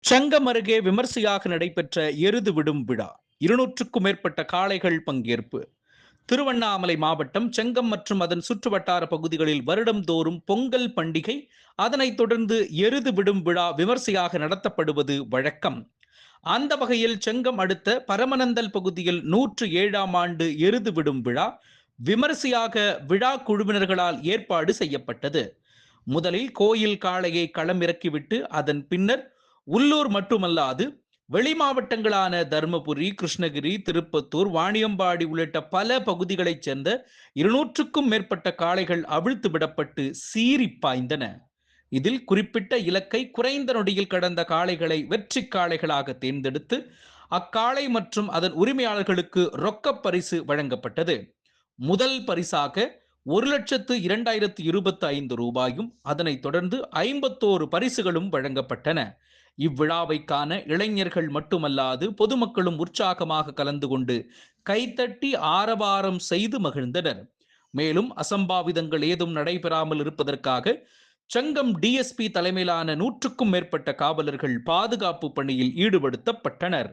செங்கம் அருகே விமர்சையாக நடைபெற்ற எருது விடும் விழா 200க்கும் மேற்பட்ட காளைகள் பங்கேற்பு. திருவண்ணாமலை மாவட்டம் செங்கம் மற்றும் அதன் சுற்றுவட்டார பகுதிகளில் வருடந்தோறும் பொங்கல் பண்டிகை, அதனைத் தொடர்ந்து எருது விடும் விழா விமர்சையாக நடத்தப்படுவது வழக்கம். அந்த வகையில் செங்கம் அடுத்த பரமநந்தல் பகுதியில் 107ஆம் ஆண்டு எருது விடும் விழா விமர்சையாக விழா குழுவினர்களால் ஏற்பாடு செய்யப்பட்டது. முதலில் கோயில் காளையை களமிறக்கிவிட்டு அதன் பின்னர் உள்ளூர் மட்டுமல்லாது வெளி மாவட்டங்களான தருமபுரி, கிருஷ்ணகிரி, திருப்பத்தூர், வாணியம்பாடி உள்ளிட்ட பல பகுதிகளைச் சேர்ந்த 200க்கும் மேற்பட்ட காளைகள் அவிழ்த்து விடப்பட்டு சீறி பாய்ந்தன. இதில் குறிப்பிட்ட இலக்கை குறைந்த நொடியில் கடந்த காளைகளை வெற்றி காளைகளாக தேர்ந்தெடுத்து அக்காளை மற்றும் அதன் உரிமையாளர்களுக்கு ரொக்கப் பரிசு வழங்கப்பட்டது. முதல் பரிசாக 1,02,025 ரூபாயும், அதனைத் தொடர்ந்து 51 பரிசுகளும் வழங்கப்பட்டன. இவ்விழாவை காண இளைஞர்கள் மட்டுமல்லாது பொதுமக்களும் உற்சாகமாக கலந்து கொண்டு கைத்தட்டி ஆரவாரம் செய்து மகிழ்ந்தனர். மேலும் அசம்பாவிதங்கள் ஏதும் நடைபெறாமல் இருப்பதற்காக செங்கம் டிஎஸ்பி தலைமையிலான 100க்கும் மேற்பட்ட காவலர்கள் பாதுகாப்பு பணியில் ஈடுபடுத்தப்பட்டனர்.